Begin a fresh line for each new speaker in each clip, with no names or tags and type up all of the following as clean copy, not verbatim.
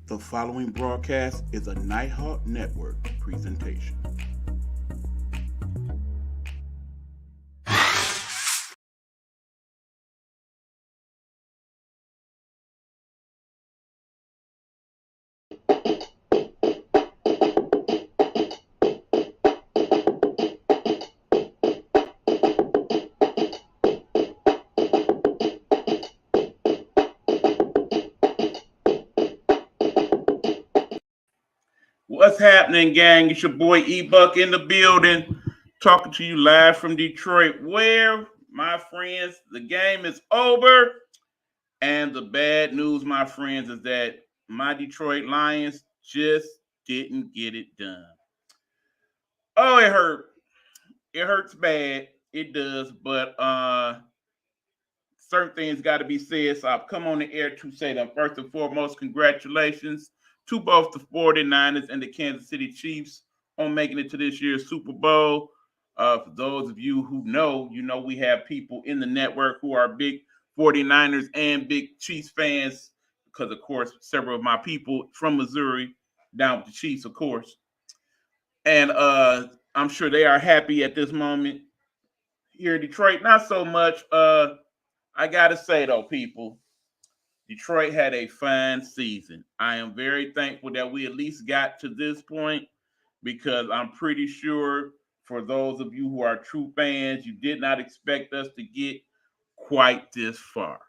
The following broadcast is a Nighthawk Network presentation. What's happening, gang? It's your boy E-Buck in the building, talking to you live from Detroit, where, my friends, the game is over. And the bad news, my friends, is that my Detroit Lions just didn't get it done. Oh, it hurt. It hurts bad. It does, but certain things got to be said. So I've come on the air to say that first and foremost, congratulations to both the 49ers and the Kansas City Chiefs on making it to this year's Super Bowl. For those of you who know, you know we have people in the network who are big 49ers and big Chiefs fans because, of course, several of my people from Missouri down with the Chiefs, of course. And I'm sure they are happy at this moment. Here in Detroit, not so much. I got to say, though, people, Detroit had a fine season. I am very thankful that we at least got to this point because I'm pretty sure for those of you who are true fans, you did not expect us to get quite this far.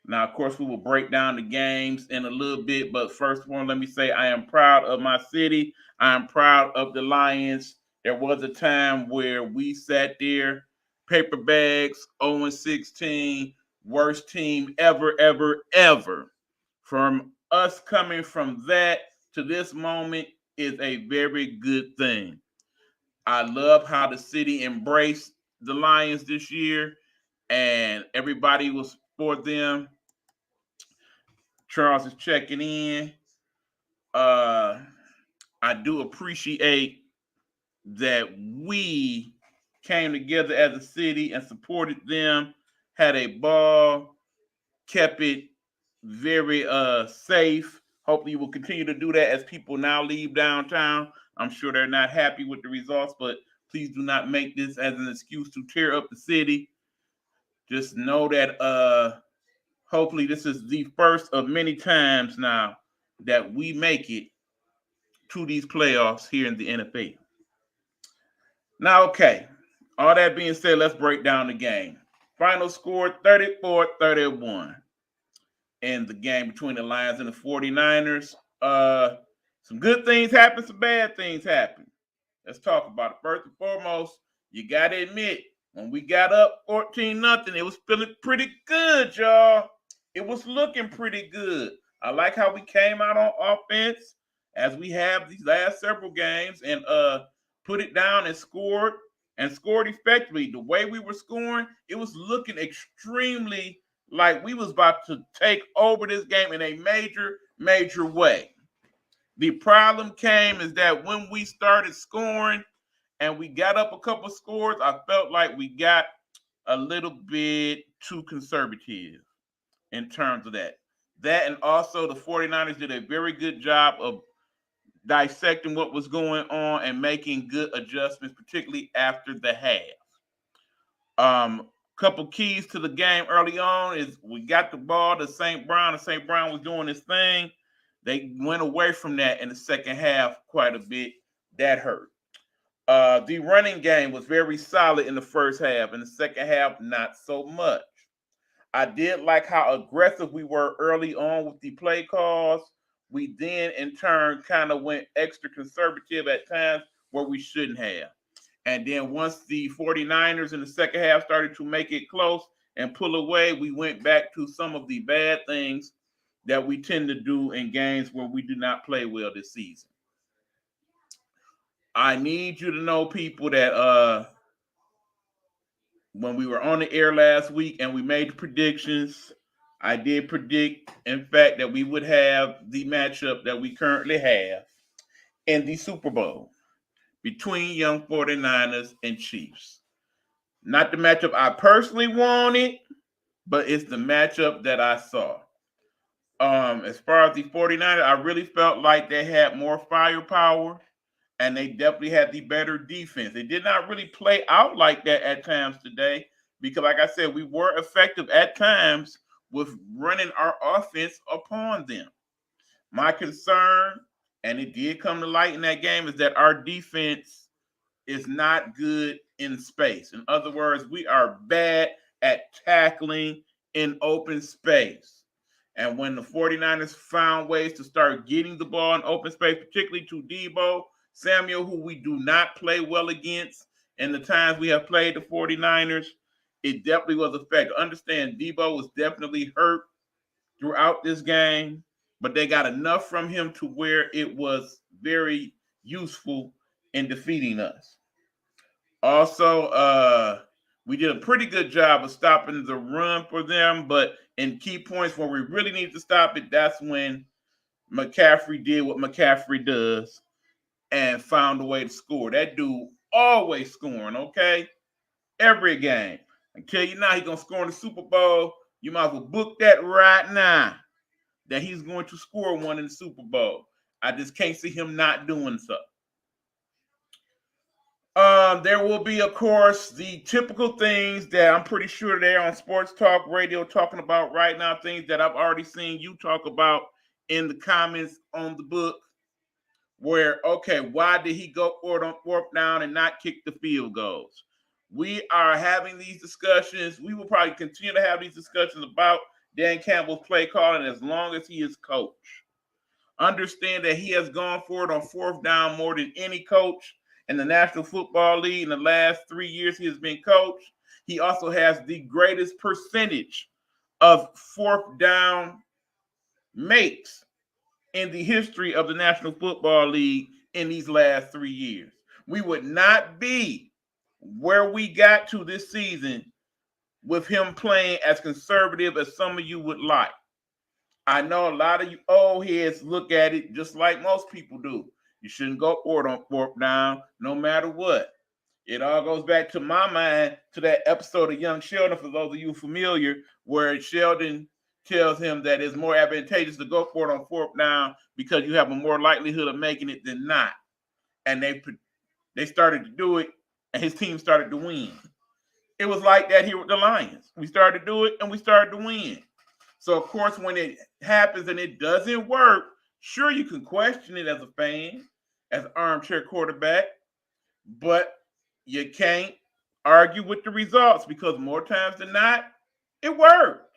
Now, of course, we will break down the games in a little bit, but first of all, let me say I am proud of my city. I am proud of the Lions. There was a time where we sat there, paper bags, 0-16, worst team ever, ever, ever. From us coming from that to this moment is a very good thing. I love how the city embraced the Lions this year, and everybody was for them. Charles is checking in. Uh, I do appreciate that we came together as a city and supported them, had a ball, kept it very safe. Hopefully, we'll continue to do that as people now leave downtown. I'm sure they're not happy with the results, but please do not make this as an excuse to tear up the city. Just know that hopefully this is the first of many times now that we make it to these playoffs here in the NFL. Now, okay, all that being said, let's break down the game. Final score 34-31 in the game between the Lions and the 49ers. Some good things happen, some bad things happen. Let's talk about it. First and foremost, you got to admit, when we got up 14-0, it was feeling pretty good, y'all. It was looking pretty good. I like how we came out on offense as we have these last several games and put it down and scored effectively. The way we were scoring, it was looking extremely like we was about to take over this game in a major, major way. The problem came is that when we started scoring and we got up a couple scores, I felt like we got a little bit too conservative in terms of that. That and also the 49ers did a very good job of dissecting what was going on and making good adjustments, particularly after the half. Couple keys to the game early on is we got the ball to St. Brown, and St. Brown was doing his thing. They went away from that in the second half quite a bit. That hurt. The running game was very solid in the first half. In the second half, not so much. I did like how aggressive we were early on with the play calls. We then, in turn, kind of went extra conservative at times where we shouldn't have. And then once the 49ers in the second half started to make it close and pull away, we went back to some of the bad things that we tend to do in games where we do not play well this season. I need you to know, people, that when we were on the air last week and we made predictions, I did predict, in fact, that we would have the matchup that we currently have in the Super Bowl between young 49ers and Chiefs. Not the matchup I personally wanted, but it's the matchup that I saw. As far as the 49ers, I really felt like they had more firepower and they definitely had the better defense. They did not really play out like that at times today because, like I said, we were effective at times with running our offense upon them. My concern, and it did come to light in that game, is that our defense is not good in space. In other words, we are bad at tackling in open space. And when the 49ers found ways to start getting the ball in open space, particularly to Debo Samuel, who we do not play well against, and the times we have played the 49ers, it definitely was effective. Understand, Debo was definitely hurt throughout this game, but they got enough from him to where it was very useful in defeating us. Also, we did a pretty good job of stopping the run for them, but in key points where we really need to stop it, that's when McCaffrey did what McCaffrey does and found a way to score. That dude always scoring, okay? Every game. I tell you now, he's gonna score in the Super Bowl. You might as well book that right now. That he's going to score one in the Super Bowl. I just can't see him not doing so. There will be, of course, the typical things that I'm pretty sure they're on Sports Talk Radio talking about right now, things that I've already seen you talk about in the comments on the book, where, okay, why did he go for it on fourth down and not kick the field goals? We are having these discussions. We will probably continue to have these discussions about Dan Campbell's play calling as long as he is coach. Understand that he has gone for it on fourth down more than any coach in the National Football League in the last 3 years he has been coach. He also has the greatest percentage of fourth down makes in the history of the National Football League in these last 3 years. We would not be where we got to this season with him playing as conservative as some of you would like. I know a lot of you old heads look at it just like most people do. You shouldn't go for it on fourth down, no matter what. It all goes back to my mind to that episode of Young Sheldon, for those of you familiar, where Sheldon tells him that it's more advantageous to go for it on fourth down because you have a more likelihood of making it than not. And they started to do it, and his team started to win. It was like that here with the Lions. We started to do it, and we started to win. So, of course, when it happens and it doesn't work, sure, you can question it as a fan, as an armchair quarterback, but you can't argue with the results because more times than not, it worked.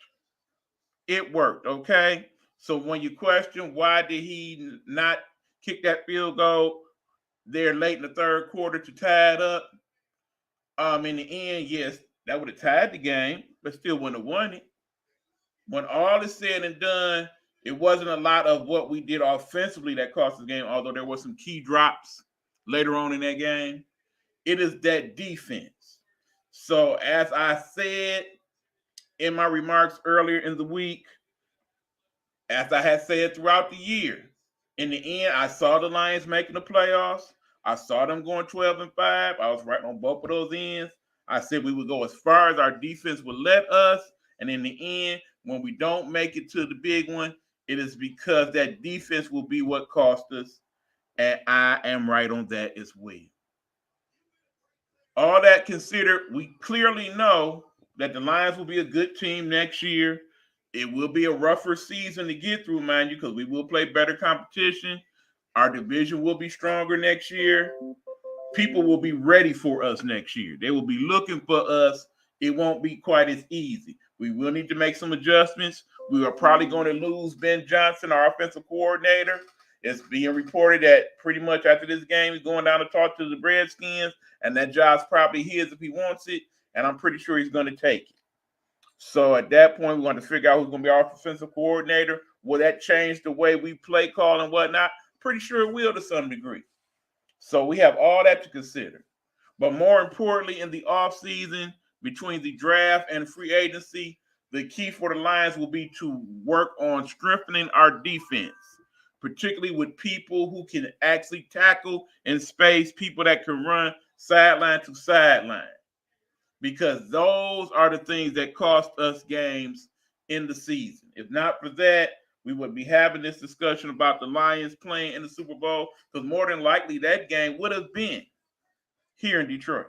It worked, okay? So when you question why did he not kick that field goal there late in the third quarter to tie it up, in the end, yes, that would have tied the game, but still wouldn't have won it. When all is said and done, it wasn't a lot of what we did offensively that cost the game, although there were some key drops later on in that game. It is that defense. So, as I said in my remarks earlier in the week, as I had said throughout the year, in the end, I saw the Lions making the playoffs. I saw them going 12-5. I was right on both of those ends. I said we would go as far as our defense would let us. And in the end, when we don't make it to the big one, it is because that defense will be what cost us. And I am right on that as well. All that considered, we clearly know that the Lions will be a good team next year. It will be a rougher season to get through, mind you, because we will play better competition. Our division will be stronger next year. People will be ready for us next year. They will be looking for us. It won't be quite as easy. We will need to make some adjustments. We are probably going to lose Ben Johnson, our offensive coordinator. It's being reported that pretty much after this game, he's going down to talk to the Redskins, and that job's probably his if he wants it, and I'm pretty sure he's going to take it. So at that point, we want to figure out who's going to be our offensive coordinator. Will that change the way we play call and whatnot? Pretty sure it will to some degree. So we have all that to consider. But more importantly, in the offseason, between the draft and free agency, the key for the Lions will be to work on strengthening our defense, particularly with people who can actually tackle in space, people that can run sideline to sideline, because those are the things that cost us games in the season. If not for that, we would be having this discussion about the Lions playing in the Super Bowl, because more than likely that game would have been here in Detroit.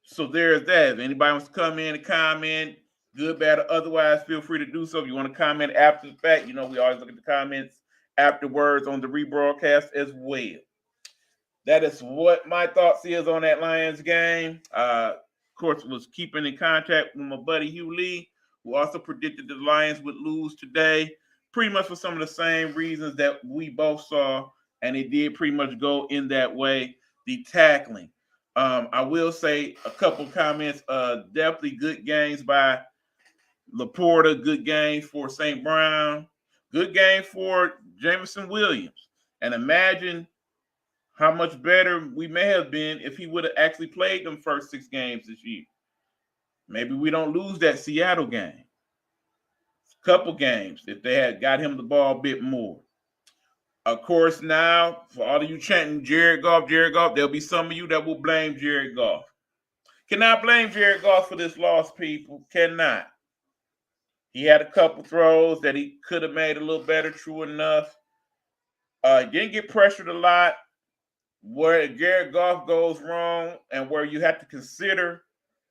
So there's that. If anybody wants to come in and comment, good, bad, or otherwise, feel free to do so. If you want to comment after the fact, we always look at the comments afterwards on the rebroadcast as well. That is what my thoughts is on that Lions game. Of course, was keeping in contact with my buddy Hugh Lee, who also predicted the Lions would lose today, pretty much for some of the same reasons that we both saw, and it did pretty much go in that way. The tackling. I will say a couple comments. Definitely good games by Laporta, good games for St. Brown, good game for Jameson Williams. And imagine how much better we may have been if he would have actually played them first 6 games this year. Maybe we don't lose that Seattle game. A couple games if they had got him the ball a bit more. Of course, now, for all of you chanting Jared Goff, there'll be some of you that will blame Jared Goff. Cannot blame Jared Goff for this loss, people. Cannot. He had a couple throws that he could have made a little better, true enough. He didn't get pressured a lot. Where Jared Goff goes wrong and where you have to consider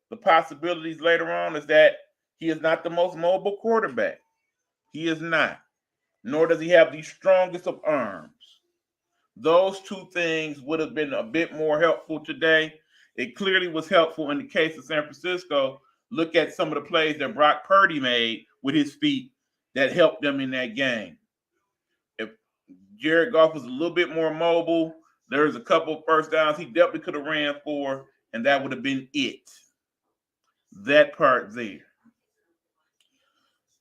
the possibilities later on is that he is not the most mobile quarterback. He is not. Nor does he have the strongest of arms. Those two things would have been a bit more helpful today. It clearly was helpful in the case of San Francisco. Look at some of the plays that Brock Purdy made with his feet that helped them in that game. If Jared Goff was a little bit more mobile, there's a couple of first downs he definitely could have ran for, and that would have been it. That part there.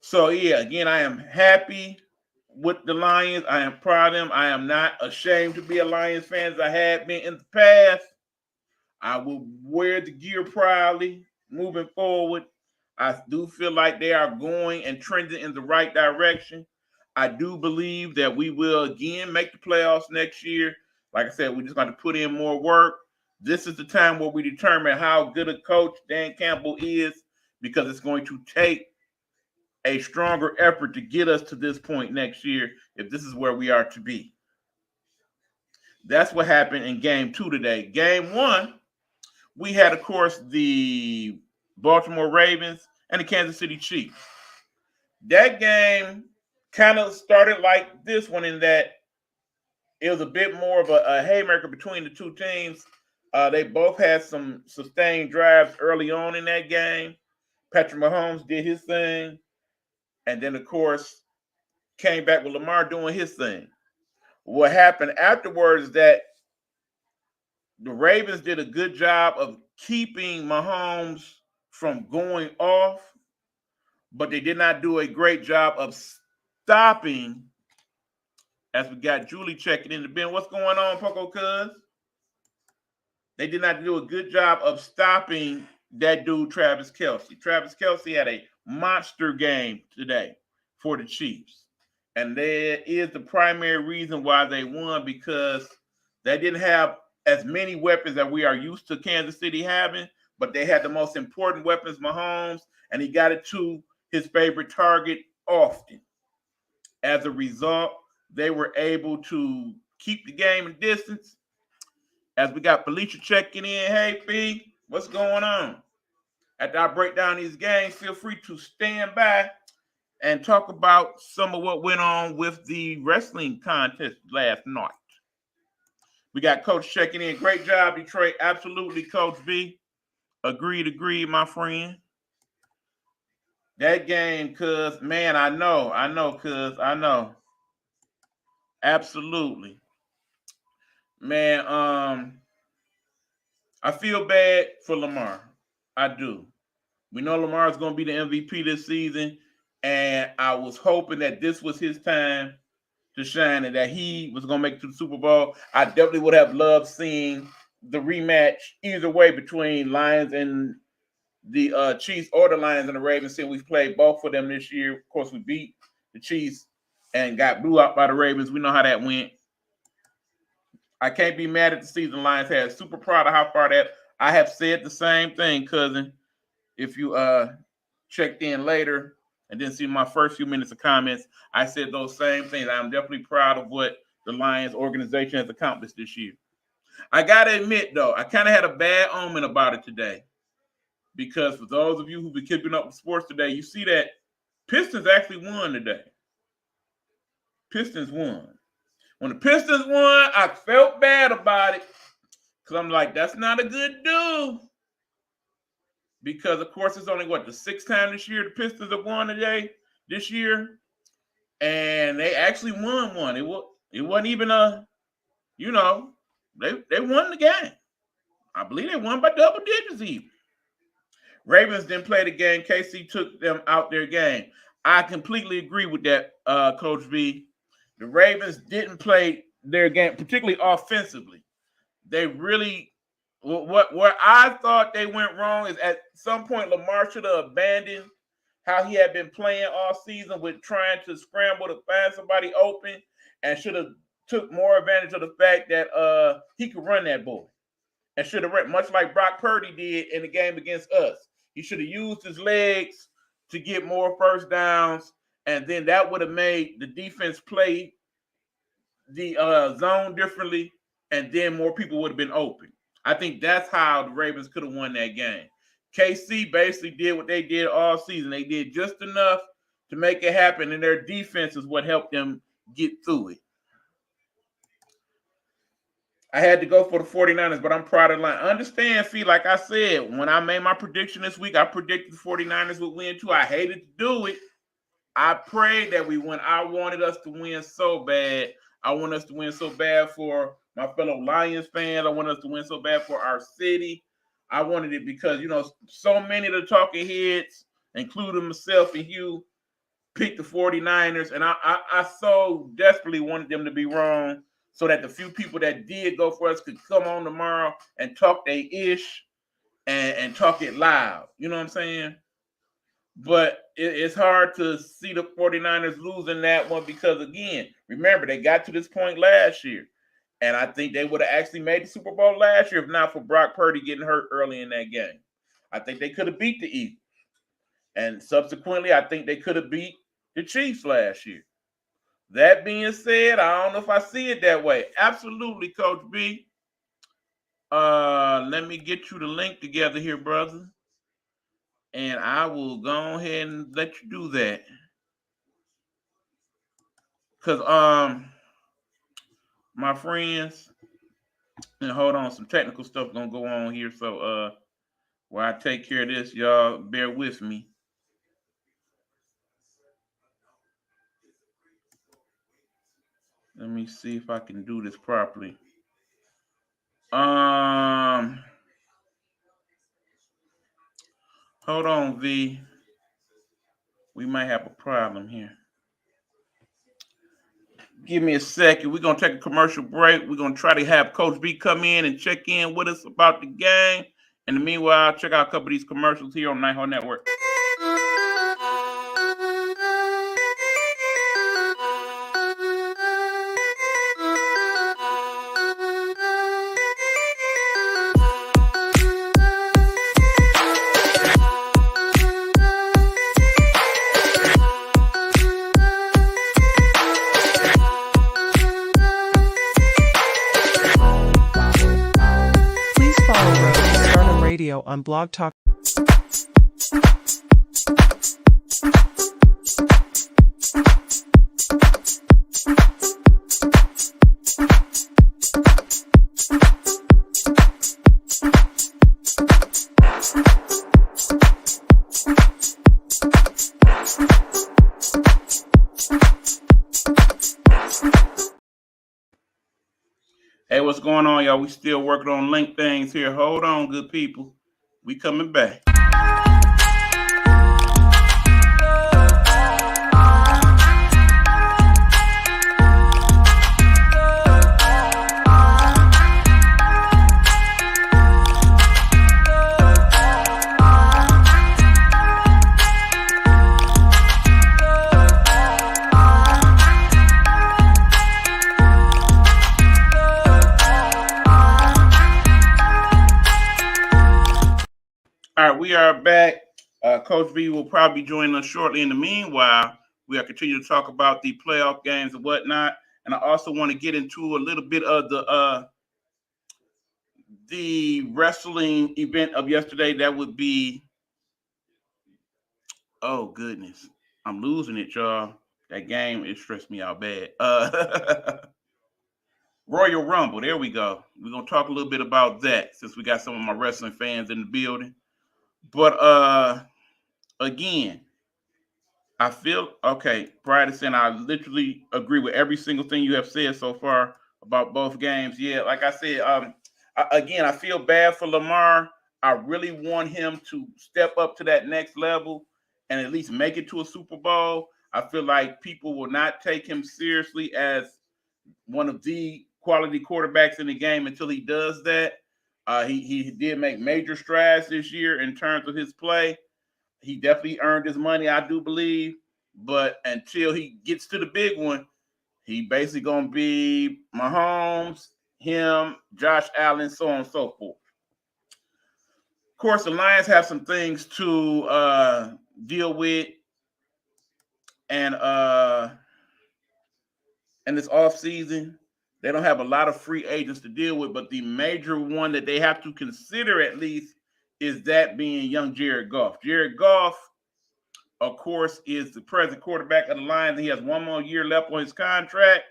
So, yeah, again, I am happy with the Lions. I am proud of them. I am not ashamed to be a Lions fan as I have been in the past. I will wear the gear proudly moving forward. I do feel like they are going and trending in the right direction. I do believe that we will again make the playoffs next year. Like I said, we're just going to put in more work. This is the time where we determine how good a coach Dan Campbell is, because it's going to take a stronger effort to get us to this point next year if this is where we are to be. That's what happened in game 2 today. Game 1, we had, of course, the Baltimore Ravens and the Kansas City Chiefs. That game kind of started like this one in that it was a bit more of a haymaker between the two teams. They both had some sustained drives early on in that game. Patrick Mahomes did his thing. And then, of course, came back with Lamar doing his thing. What happened afterwards is that the Ravens did a good job of keeping Mahomes from going off, but they did not do a great job of stopping. As we got Julie checking in the bin. What's going on, Poco Cuz? They did not do a good job of stopping that dude, Travis Kelce. Travis Kelce had a monster game today for the Chiefs. And that is the primary reason why they won, because they didn't have as many weapons that we are used to Kansas City having, but they had the most important weapons, Mahomes, and he got it to his favorite target often. As a result, they were able to keep the game in distance. As we got Felicia checking in. Hey, Fee, what's going on? After I break down these games, feel free to stand by and talk about some of what went on with the wrestling contest last night. We got Coach checking in. Great job, Detroit. Absolutely, Coach B. Agreed, my friend. That game, cuz, man, I know, cuz, I know. Absolutely. Man, I feel bad for Lamar. I do. We know Lamar is going to be the MVP this season, and I was hoping that this was his time to shine and that he was going to make it to the Super Bowl. I definitely would have loved seeing the rematch either way between Lions and the Chiefs, or the Lions and the Ravens. Since we've played both of them this year. Of course, we beat the Chiefs and got blew out by the Ravens. We know how that went. I can't be mad at the season Lions had. Super proud of how far that. I have said the same thing, cousin. If you checked in later, and then see my first few minutes of comments, I said those same things. I'm definitely proud of what the Lions organization has accomplished this year. I got to admit, though, I kind of had a bad omen about it today, because for those of you who've been keeping up with sports today, you see that Pistons actually won today. Pistons won. When the Pistons won, I felt bad about it, because I'm like, that's not a good do. Because, of course, it's only, the sixth time this year the Pistons have won this year. And they actually won one. It wasn't even they won the game. I believe they won by double digits even. Ravens didn't play the game. KC took them out their game. I completely agree with that, Coach V. The Ravens didn't play their game, particularly offensively. They really... Where I thought they went wrong is at some point Lamar should have abandoned how he had been playing all season with trying to scramble to find somebody open, and should have took more advantage of the fact that he could run that boy, and should have run much like Brock Purdy did in the game against us. He should have used his legs to get more first downs, and then that would have made the defense play the zone differently, and then more people would have been open. I think that's how the Ravens could have won that game. KC basically did what they did all season. They did just enough to make it happen, and their defense is what helped them get through it. I had to go for the 49ers, but I'm proud of the line. Understand, Fee, like I said, when I made my prediction this week, I predicted the 49ers would win too. I hated to do it. I prayed that we win. I wanted us to win so bad. I want us to win so bad for my fellow Lions fans. I want us to win so bad for our city. I wanted it because, so many of the talking heads, including myself and Hugh, picked the 49ers. And I so desperately wanted them to be wrong so that the few people that did go for us could come on tomorrow and talk they ish and talk it loud. You know what I'm saying? But it's hard to see the 49ers losing that one because, again, remember, they got to this point last year. And I think they would have actually made the Super Bowl last year if not for Brock Purdy getting hurt early in that game. I think they could have beat the Eagles. And subsequently, I think they could have beat the Chiefs last year. That being said, I don't know if I see it that way. Absolutely, Coach B. Let me get you the link together here, brother. And I will go ahead and let you do that. Because, my friends, and hold on, some technical stuff gonna go on here. So while I take care of this, y'all bear with me. Let me see if I can do this properly. Hold on, V. We might have a problem here. Give me a second. We're going to take a commercial break. We're going to try to have Coach B come in and check in with us about the game. In the meanwhile, check out a couple of these commercials here on Nighthawk Network.
On Blog Talk.
Hey, what's going on, y'all? We still working on link things here. Hold on, good people. We coming back. All right, we are back. Coach V will probably join us shortly. In the meanwhile, we'll continue to talk about the playoff games and whatnot. And I also want to get into a little bit of the wrestling event of yesterday. That would be, oh goodness, I'm losing it, y'all. That game, it stressed me out bad. Royal Rumble, there we go. We're gonna talk a little bit about that since we got some of my wrestling fans in the building. But again, I feel okay, Bryson. I literally agree with every single thing you have said so far about both games. Yeah, like I said, again, I feel bad for Lamar. I really want him to step up to that next level and at least make it to a Super Bowl. I feel like people will not take him seriously as one of the quality quarterbacks in the game until he does that. He did make major strides this year in terms of his play. He definitely earned his money, I do believe. But until he gets to the big one, he basically gonna be Mahomes, him, Josh Allen, so on and so forth. Of course, the Lions have some things to deal with, and in this offseason, they don't have a lot of free agents to deal with, but the major one that they have to consider at least is that being young Jared Goff. Jared Goff, of course, is the present quarterback of the Lions. He has one more year left on his contract.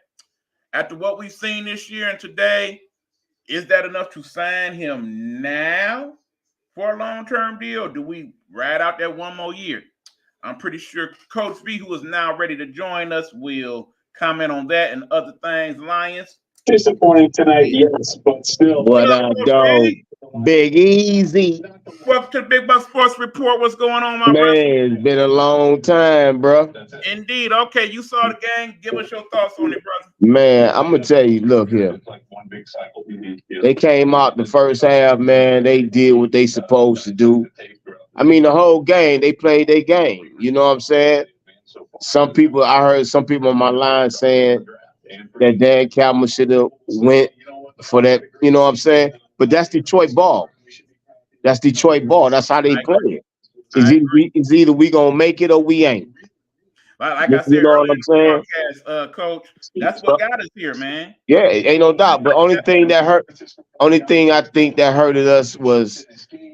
After what we've seen this year and today, is that enough to sign him now for a long-term deal? Or do we ride out that one more year? I'm pretty sure Coach V, who is now ready to join us, will comment on that and other things. Lions.
Disappointing tonight, yes, but still.
What up, dog? Big Easy.
Welcome to the Big Buck Sports Report. What's going on, my brother?
Man, it's been a long time, bro.
Indeed. Okay, you saw the game. Give us your thoughts on it, brother.
Man, I'm gonna tell you, look here. They came out the first half, man. They did what they supposed to do. I mean, the whole game, they played their game. You know what I'm saying? I heard some people on my line saying that Dan Campbell should have went for that. You know what I'm saying? But that's Detroit ball. That's Detroit ball. That's how they play it. It's either we gonna make it or we ain't.
Like I said
you know
earlier
what I'm saying?
in the podcast, Coach, that's what got us here, man.
Yeah, ain't no doubt. But only thing I think that hurted us was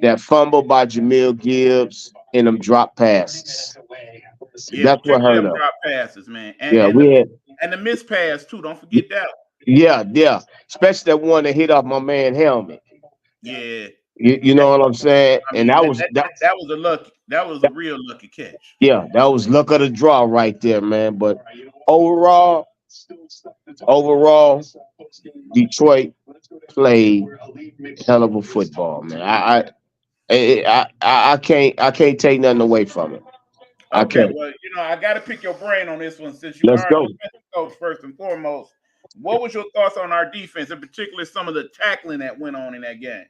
that fumble by Jamil Gibbs and them drop passes.
Yeah,
that's what hurt
them
us.
drop passes, man. And the miss pass too. Don't forget that.
Yeah. Especially that one that hit off my man helmet.
Yeah.
You know what I'm saying?
I mean,
and
that was a real lucky catch.
Yeah, that was luck of the draw right there, man. But overall, Detroit played hell of a football, man. I can't take nothing away from it.
Okay, well, I got to pick your brain on this one since you are the coach first and foremost. What was your thoughts on our defense, in particular some of the tackling that went on in that game?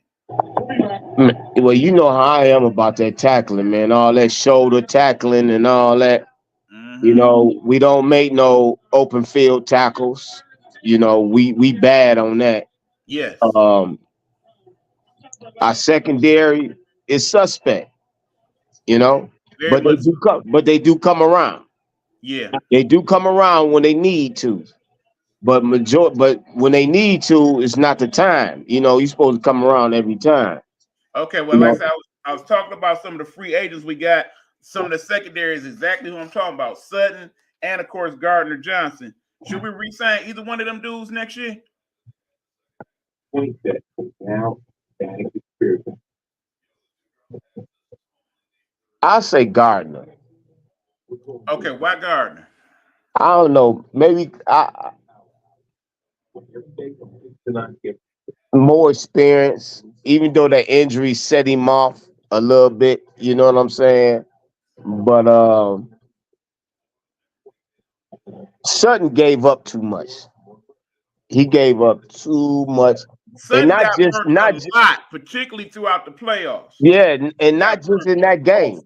Well, you know how I am about that tackling, man. All that shoulder tackling and all that.
Mm-hmm.
We don't make no open field tackles. We bad on that.
Yes.
Our secondary is suspect. But they do come around.
Yeah.
They do come around when they need to. But when they need to, it's not the time. You're supposed to come around every time.
Okay, well, like I was talking about some of the free agents we got. Some of the secondary is exactly who I'm talking about. Sutton and, of course, Gardner Johnson. Should we re-sign either one of them dudes next year?
I'll say Gardner.
Okay, why Gardner?
I don't know. Maybe more experience, even though that injury set him off a little bit. You know what I'm saying? But Sutton gave up too much. He gave up too much.
Sutton got hurt a lot, particularly throughout the playoffs.
Yeah, and not just in that game.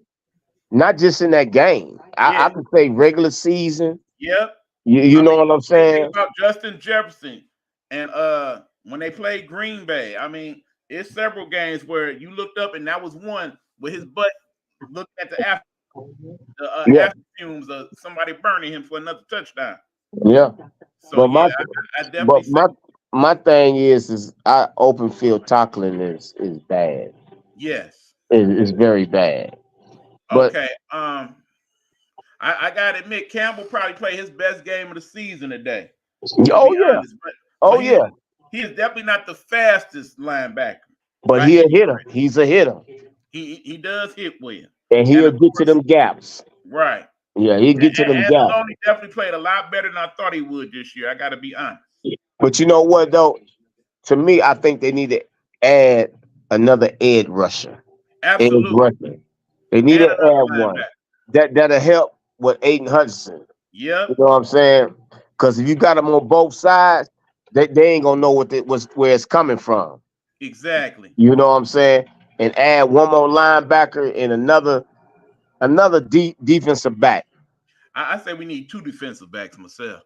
Not just in that game. I could say regular season.
Yep.
You know what I'm saying?
Think about Justin Jefferson and when they played Green Bay. I mean, it's several games where you looked up and that was one where his butt looking at the after
Yeah,
after fumes of somebody burning him for another touchdown.
yeah.
So
But
yeah,
my
I definitely
but
say
my thing is our open field tackling is bad.
yes.
It's very bad. But
Okay. I gotta admit, Campbell probably played his best game of the season today. To
oh
be
yeah,
honest,
oh
but
yeah.
he is definitely not the fastest linebacker
But
by
he a
any
hitter.
stretch.
He's a hitter,
He does hit well,
and
and
he'll
of
get to
course,
them gaps.
right.
Yeah, he'll get to them
And
gaps.
Anzalone definitely played a lot better than I thought he would this year. I got to be honest.
But you know what though? To me, I think they need to add another edge rusher. Edge
Absolutely,
rusher. They need
and
to
another
add one.
linebacker.
That'll help with Aiden Hudson.
Yep,
You know what I'm saying? Because if you got them on both sides, they ain't gonna know where it's coming from.
exactly.
You know what I'm saying? And add one more linebacker and another defensive back.
I say we need two defensive backs myself.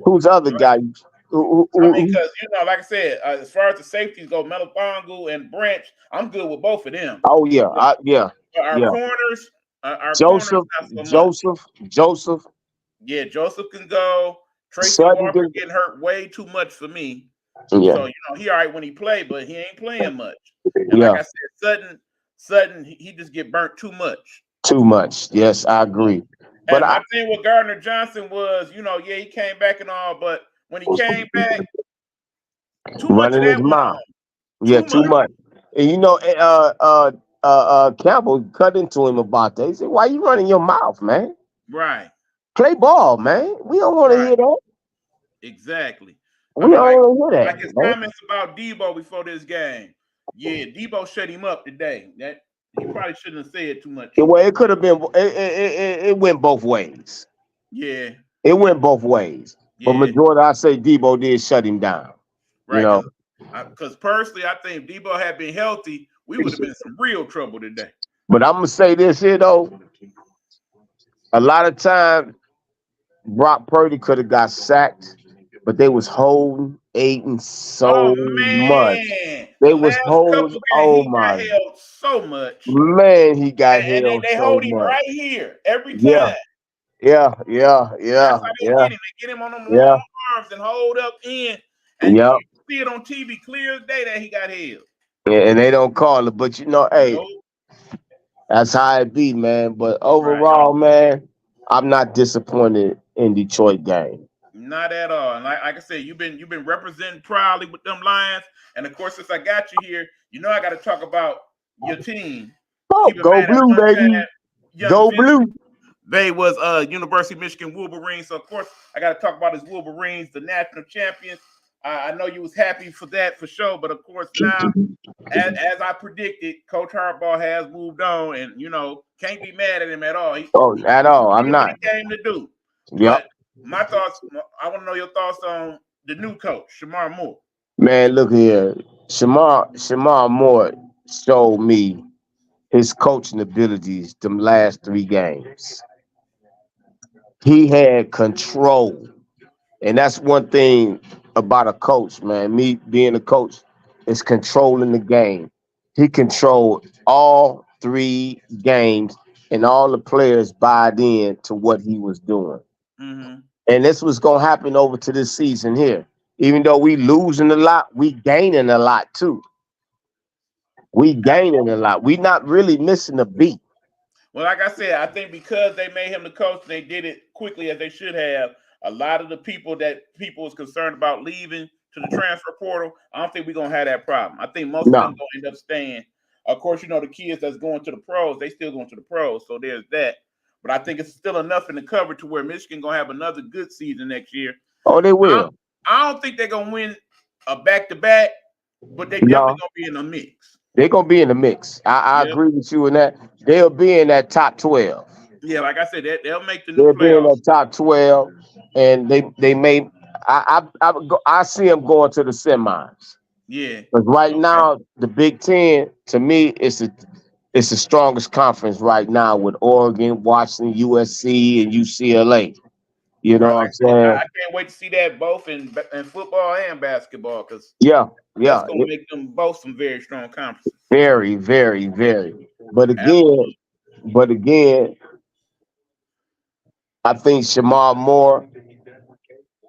Who's the other guy?
I mean, because like I said, as far as the safeties go, Melifongu and Branch, I'm good with both of them.
Oh yeah,
But our
yeah.
corners, not so much.
Joseph.
Yeah, Joseph can go. Tracy
Sutton
Walker
can,
getting hurt way too much for me.
yeah,
So he all right when he play, but he ain't playing much. And like
yeah.
I said, Sutton, he just get burnt too much.
Too much. Yes, I agree. But
And my thing with Gardner Johnson was, yeah, he came back and all, but when he came back, too much of
running his
that went
mouth.
on.
Yeah,
Too
too
much.
much. And Campbell cut into him about that. He said, "Why you running your mouth, man?
Right.
Play ball, man. We don't want to
Right.
hear that.
Exactly. I
We
mean,
don't want to hear
like
that,
his
man."
comments about Debo before this game. Yeah, Debo shut him up today. That he probably shouldn't have said too much.
Well, it could have been. It went both ways.
Yeah.
It went both ways. But
Yeah.
majority, I say Debo did shut him down. You
Right.
know.
Because personally, I think if Debo had been healthy, we would have been in some real trouble today.
But I'm gonna say this here though. A lot of times, Brock Purdy could have got sacked, but they was holding Aiden so
Oh
much.
man,
They
the
was
last
holding.
couple games
Oh
he got
my
held so much,
man, he got
and
held
they
so
hold him
much.
right here every
Yeah,
time.
yeah, yeah,
That's
yeah,
how they
yeah,
get him. They get him on them
yeah,
long arms and hold up in, and
yeah.
you see it on TV clear as day that he got held.
And they don't call it, but hey,
Nope.
that's how it be, man. But
Right.
overall, man, I'm not disappointed in Detroit game.
Not at all. And like I said, you've been representing proudly with them Lions. And of course, since I got you here, I got to talk about your team.
Oh,
Keep in
go
mind at
blue,
one
baby.
time, young
Go
Vince,
blue.
they was University of Michigan Wolverines. So of course, I got to talk about his Wolverines, the national champions. I know you was happy for that for sure, but of course now, as I predicted, Coach Harbaugh has moved on, and can't be mad at him at all. He
At all. I'm
did what
not.
he came to do.
Yep.
But my thoughts, I want to know your thoughts on the new coach, Shamar Moore.
Man, look here. Shamar Moore showed me his coaching abilities them last 3 games. He had control. And that's one thing about a coach, man. Me being a coach is controlling the game. He controlled all 3 games, and all the players bought in to what he was doing.
Mm-hmm.
And this was gonna happen over to this season here. Even though we losing a lot, we gaining a lot too. We gaining a lot. We not really missing a beat.
Well, like I said, I think because they made him the coach, they did it quickly as they should have. A lot of the people was concerned about leaving to the transfer portal, I don't think we're gonna have that problem. I think most of them gonna end up staying. Of course, the kids that's going to the pros, they still going to the pros, so there's that. But I think it's still enough in the cover to where Michigan gonna have another good season next year.
Oh, they will.
I don't think they're gonna win a back-to-back, but they definitely gonna be in the mix.
They're gonna be in the mix. I agree with you in that. They'll be in that top 12.
Yeah, like I said, they'll make the new
They'll be in
playoffs.
that top 12, and they may. I see them going to the semis.
Yeah.
Because right now, the Big Ten to me it's the strongest conference right now with Oregon, Washington, USC, and UCLA. You know what I'm saying?
I can't wait to see that both in football and basketball because that's going to make them both some very strong conferences.
Very, very, very. But again, But again, I think Shamar Moore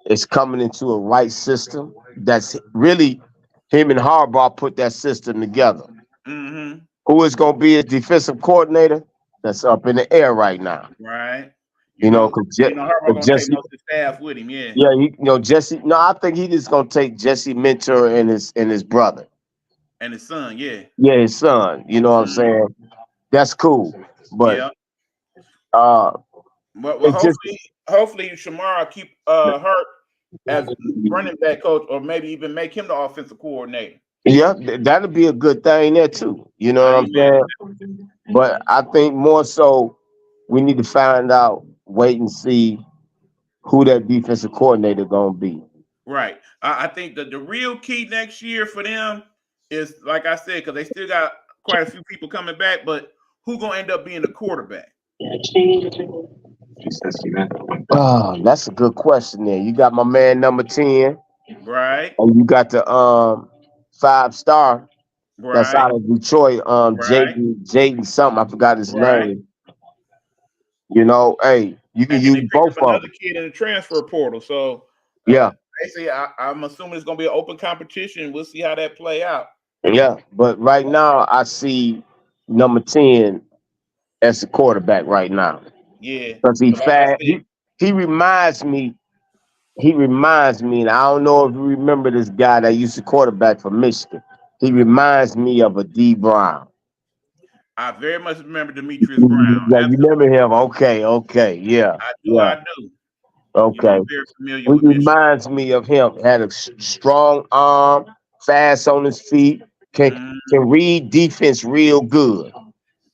is coming into a right system. That's really him and Harbaugh put that system together.
Mm-hmm.
Who is going to be his defensive coordinator? That's up in the air right now.
Right.
You know, because
Harbaugh gonna take most of the staff with him. Yeah.
Yeah, Jesse. No, I think he just gonna take Jesse Mentor and his brother
And his son. Yeah.
Yeah, his son. You know what I'm saying? That's cool. But
Yeah.
uh,
Well,
it just
hopefully Shamar keep Hurt as running back coach, or maybe even make him the offensive coordinator.
that'd be a good thing there too. You know what I'm saying? But I think more so we need to find out, wait and see who that defensive coordinator gonna be.
Right. I think that the real key next year for them is, like I said, because they still got quite a few people coming back, but who gonna end up being the quarterback?
Oh, that's a good question there. You got my man number 10.
Right.
And you got the 5-star that's
Right.
out of Detroit,
Right.
Jaden something. I forgot his
Right.
name. You know, hey, you can
And then they
use
picked
both
up
of
another
them.
kid in the transfer portal. So
Yeah,
basically, I'm assuming it's gonna be an open competition. We'll see how that play out.
yeah. But right now, I see number 10 as the quarterback right now
Yeah.
because he's
Like I
fast.
said,
He reminds me. He reminds me, and I don't know if you remember this guy that used to quarterback for Michigan. He reminds me of a D. Brown.
I very much remember Demetrius Brown.
Yeah, you
Absolutely.
remember him? Okay, yeah,
I do.
yeah,
I do.
okay.
I'm very familiar
He
with Michigan.
reminds me of him. Had a strong arm, fast on his feet, can read defense real good.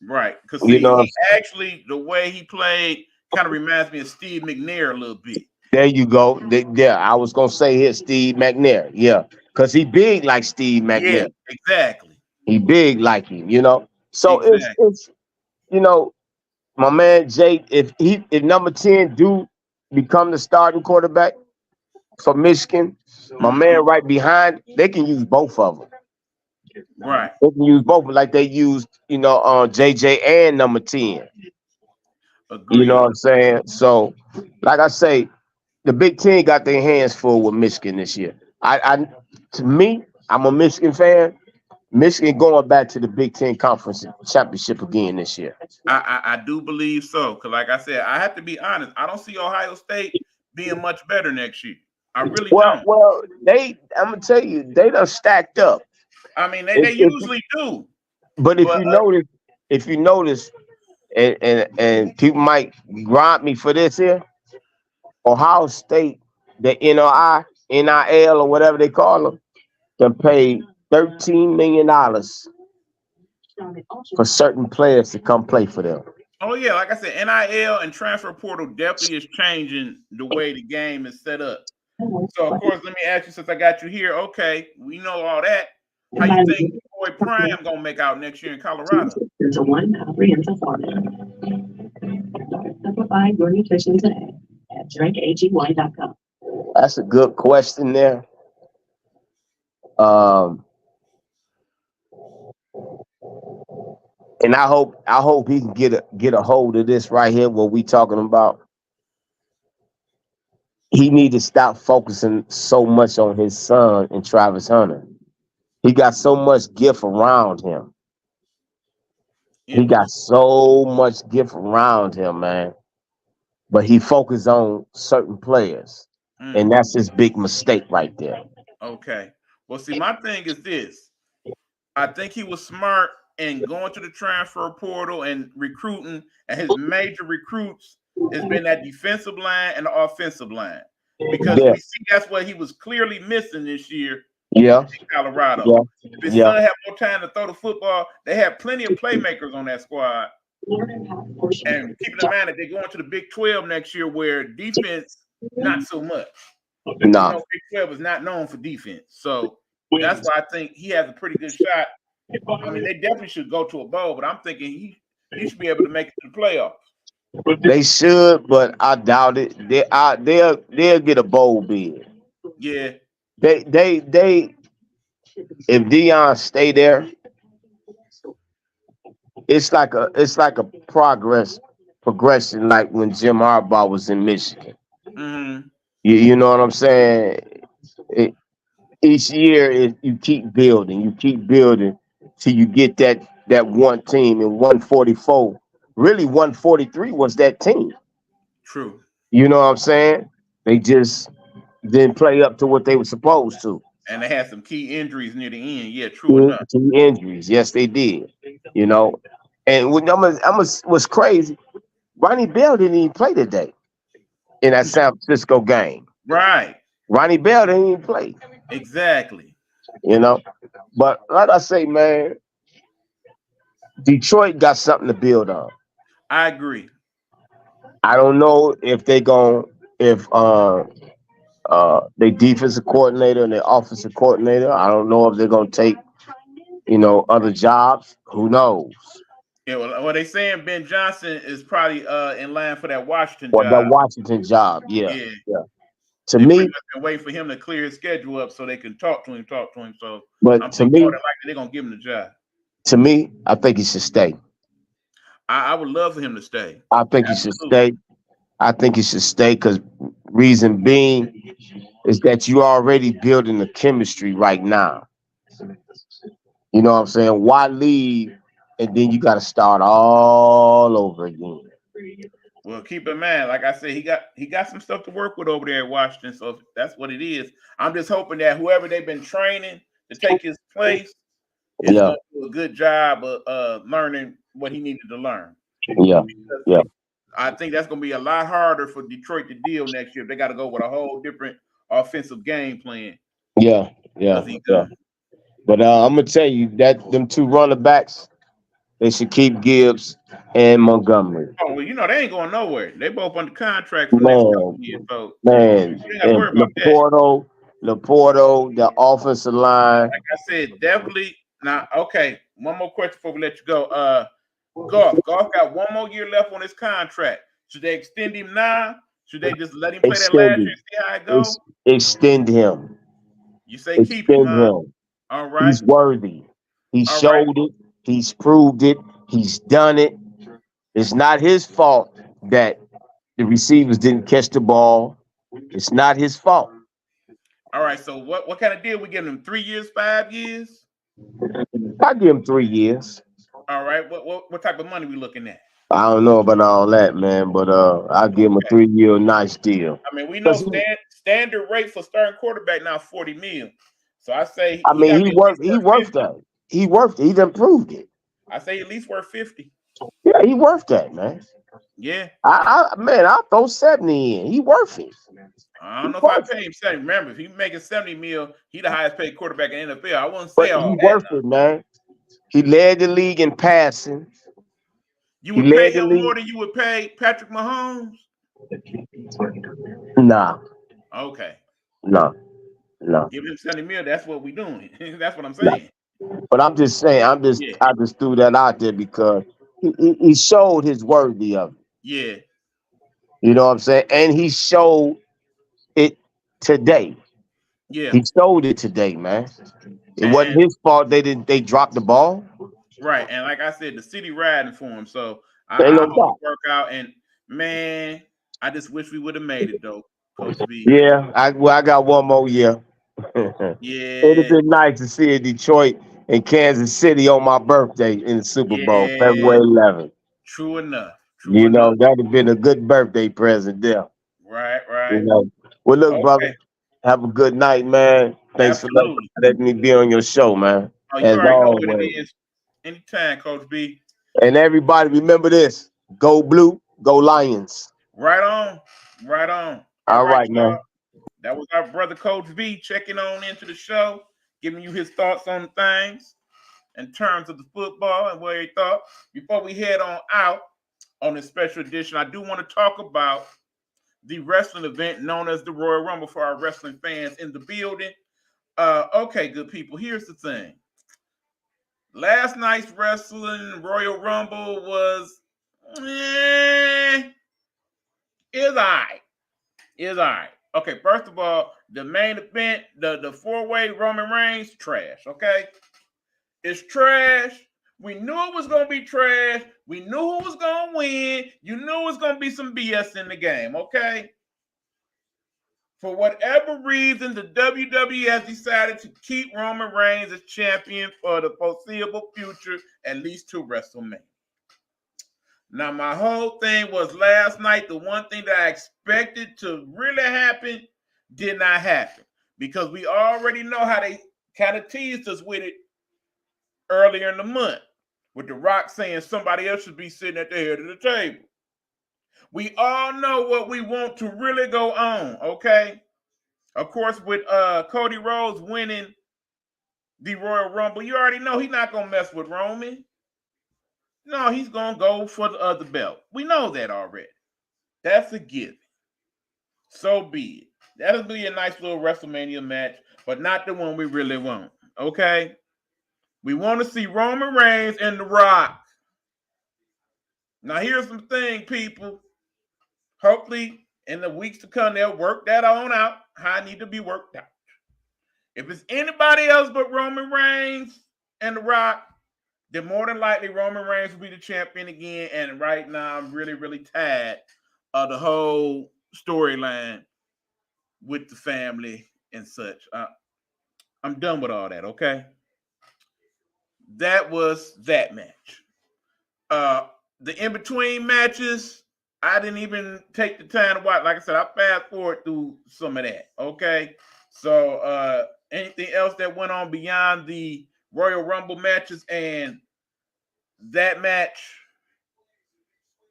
Right. Because,
You
see,
know,
he actually, the way he played kind of reminds me of Steve McNair a little bit.
there you go. Yeah, I was gonna say here, Steve McNair. Yeah, because he big like Steve
Yeah,
McNair.
exactly.
He big like him. You know, so
Exactly.
it's you know, my man Jake. If number 10 do become the starting quarterback for Michigan, my man right behind, they can use both of them.
Right.
They can use both, like they used, JJ and number 10.
Agreed.
You know what I'm saying? So, like I say, the Big Ten got their hands full with Michigan this year. To me, I'm a Michigan fan. Michigan going back to the Big Ten Conference Championship again this year.
I do believe so. Because, like I said, I have to be honest. I don't see Ohio State being much better next year. I really don't.
Well, I'm gonna tell you, they done stacked up.
I mean, they usually do.
But if you notice, and people might grind me for this here, Ohio State, the NIL or whatever they call them, can pay $13 million for certain players to come play for them.
Oh, yeah. Like I said, NIL and transfer portal definitely is changing the way the game is set up. So, of course, let me ask you, since I got you here, okay, we know all that. How you think Boy Prime going to make out next year in Colorado?
It's a one comprehensive formula. Simplify your nutrition today at drinkag1.com.
That's a good question there. And I hope he can get a hold of this right here, what we talking about. He need to stop focusing so much on his son and Travis Hunter. He got so much gift around him. He got so much gift around him, man. But he focused on certain players. And that's his big mistake right there.
Okay. Well, see, my thing is this. I think he was smart in going to the transfer portal and recruiting, and his major recruits has been that defensive line and the offensive line. Because we see that's what he was clearly missing this year in Colorado. If his son had more time to throw the football, they had plenty of playmakers on that squad. And keeping in mind that they're going to the Big 12 next year, where defense, not so much. Big 12 is not known for defense. So that's why I think he has a pretty good shot. I mean, they definitely should go to a bowl, but I'm thinking he should be able to make it to the playoffs.
They should, but I doubt it. They'll get a bowl bid.
Yeah.
They if Deion stay there, it's like a progression, like when Jim Harbaugh was in Michigan.
Mm-hmm.
You know what I'm saying? It, each year you keep building till you get that one team. And 144, really 143 was that team.
True.
You know what I'm saying? They just didn't play up to what they were supposed to.
And they had some key injuries near the end. Yeah, true enough.
Key injuries, yes, they did. You know, and what's crazy, Ronnie Bell didn't even play today in that San Francisco game.
Right.
Ronnie Bell didn't even play.
Exactly.
You know, but like I say, man, Detroit got something to build on.
I agree.
I don't know if they defensive coordinator and their offensive coordinator. I don't know if they're gonna take other jobs. Who knows?
Yeah, well, they saying Ben Johnson is probably in line for that Washington
Or that
job.
Washington job. Yeah,
Yeah.
yeah. To
They pretty
me,
much been waiting for him to clear his schedule up so they can talk to him. So
but
I'm
to
thinking more
me,
than likely they're gonna give him the job.
I think he should stay.
I would love for him to stay.
I think he should stay. I think he should stay because reason being is that you already building the chemistry right now. You know what I'm saying? Why leave and then you got to start all over again?
Well, keep in mind, like I said, he got some stuff to work with over there at Washington. So if that's what it is. I'm just hoping that whoever they've been training to take his place is
Yeah,
going to do a good job of learning what he needed to learn.
yeah,
Because
yeah,
I think that's going to be a lot harder for Detroit to deal next year. They got to go with a whole different offensive game plan
yeah,
because
yeah,
he
yeah.
gone.
But I'm gonna tell you that them two running backs, they should keep Gibbs and Montgomery.
Oh well, they ain't going nowhere. They both under contract for the next couple
Man,
of years, so
man,
you ain't got to
and
worry about that.
Laporto, the offensive line.
Like I said, definitely. Now, okay, one more question before we let you go. Golf got one more year left on his contract. Should they extend him now? Should they just let him play that last
Extend
year
him.
and see how it goes?
Extend him.
You say keep him,
Extend
huh?
him.
All right,
He's worthy. He
all right,
showed it. He's proved it. He's done it. It's not his fault that the receivers didn't catch the ball. It's not his fault.
all right. So what kind of deal we giving him? 3 years, 5 years?
I give him 3 years.
All right. What type of money we looking at?
I don't know about all that, man, but I'll give him a
Okay.
3-year nice deal.
I mean, we know
'Cause
standard rate for starting quarterback now 40 mil. So I say
I
he
mean,
got to be at least
he
worth
worth
50.
that. He worth it. He done proved it.
I say at least worth 50.
Yeah, he worth that, man.
Yeah.
I'll throw 70 in. He worth it.
I
He
don't know if I
worth
pay him 70. Remember, if he making 70 mil, he the highest paid quarterback in the NFL. I wouldn't
But
say
he
all that
worth
now.
it, man. He led the league in passing.
You
He
would pay
led the
him
league.
more than you would pay Patrick Mahomes?
Nah,
Okay.
no, no,
Give him 70 mil. That's what we doing. That's what I'm
no.
saying.
But I'm just saying,
Yeah.
I just threw that out there because he showed his worthy of it.
Yeah.
You know what I'm saying? And he showed it today.
Yeah.
He showed it today, man. It wasn't
And
his fault they dropped the ball.
right. And like I said, the city riding for him. So
Ain't
I
no
hope it
doubt.
work out. And man, I just wish we would have made it though, Coach B.
Yeah, I got one more year. It'd have
Yeah.
been nice to see Detroit and Kansas City on my birthday in the Super Bowl,
Yeah.
February 11th.
True enough. True
You
enough.
know, that'd have been a good birthday present there.
Right.
You
Right.
know. Well, look, brother,
Okay.
have a good night, man. Thanks for
Absolutely.
letting me be on your show, man.
Oh, you
As
already know what it
always.
is. Anytime, Coach B.
And everybody, remember this: go blue, go Lions.
Right on. Right on. All
All
right,
right,
y'all.
man.
That was our brother Coach V checking on into the show, giving you his thoughts on things in terms of the football and what he thought. Before we head on out on this special edition, I do want to talk about the wrestling event known as the Royal Rumble for our wrestling fans in the building. Okay, good people. Here's the thing. Last night's wrestling Royal Rumble was is all right. Is all right. Okay, first of all, the main event, the four-way Roman Reigns, trash. Okay, it's trash. We knew it was going to be trash. We knew who was going to win. You knew it was going to be some BS in the game, okay? For whatever reason, the WWE has decided to keep Roman Reigns as champion for the foreseeable future, at least to WrestleMania. Now, my whole thing was last night, the one thing that I expected to really happen did not happen, because we already know how they kind of teased us with it earlier in the month, with The Rock saying somebody else should be sitting at the head of the table. We all know what we want to really go on, okay? Of course, with Cody Rhodes winning the Royal Rumble, you already know he's not going to mess with Roman. No, he's going to go for the other belt. We know that already. That's a given. So be it. That'll be a nice little WrestleMania match, but not the one we really want, okay? We want to see Roman Reigns and The Rock. Now, here's some thing, people. Hopefully, in the weeks to come, they'll work that on out, how it need to be worked out. If it's anybody else but Roman Reigns and The Rock, then more than likely Roman Reigns will be the champion again. And right now, I'm really, really tired of the whole storyline with the family and such. I'm done with all that, okay? That was that match. The in-between matches, I didn't even take the time to watch. Like I said, I fast forward through some of that, okay? So anything else that went on beyond the Royal Rumble matches and that match,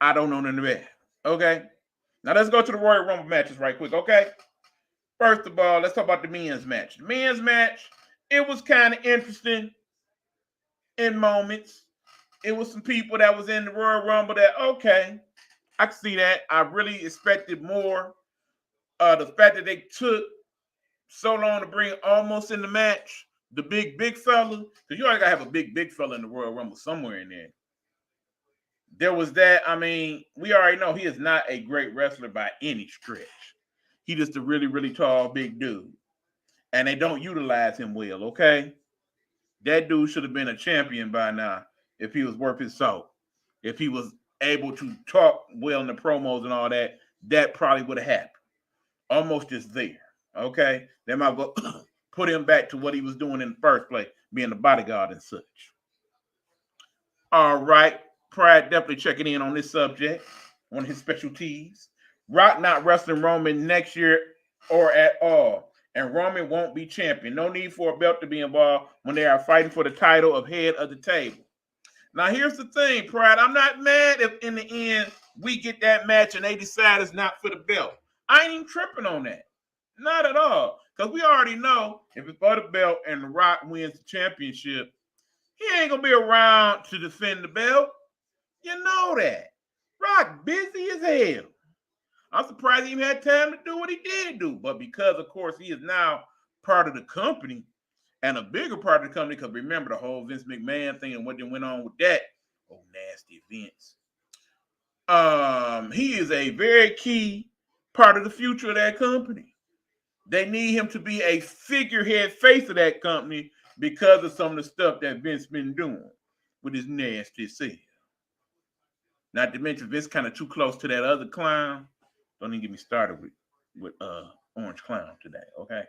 I don't know none of that, okay? Now let's go to the Royal Rumble matches right quick, okay? First of all, let's talk about the men's match. The men's match, it was kind of interesting in moments. It was some people that was in the Royal Rumble that, okay, I can see that. I really expected more. The fact that they took so long to bring almost in the match the big fella, because you already got to have a big fella in the Royal Rumble somewhere in there. There was that. I mean, we already know he is not a great wrestler by any stretch. He just a really, really tall, big dude. And they don't utilize him well, okay? That dude should have been a champion by now if he was worth his salt. If he was able to talk well in the promos and all that, that probably would have happened. Almost just there, okay? They might go put him back to what he was doing in the first place, being the bodyguard and such. All right. Pride definitely checking in on this subject, on his specialties. Rock not wrestling Roman next year or at all. And Roman won't be champion. No need for a belt to be involved when they are fighting for the title of head of the table. Now, here's the thing, Pride. I'm not mad if in the end we get that match and they decide it's not for the belt. I ain't even tripping on that. Not at all. Because we already know if it's for the belt and The Rock wins the championship, he ain't going to be around to defend the belt. You know that. Rock busy as hell. I'm surprised he even had time to do what he did do. But because, of course, he is now part of the company and a bigger part of the company, because remember the whole Vince McMahon thing and what then went on with that. Oh, nasty Vince. He is a very key part of the future of that company. They need him to be a figurehead face of that company because of some of the stuff that Vince been doing with his nasty self. Not to mention Vince kind of too close to that other clown. Don't even get me started with Orange Clown today, okay?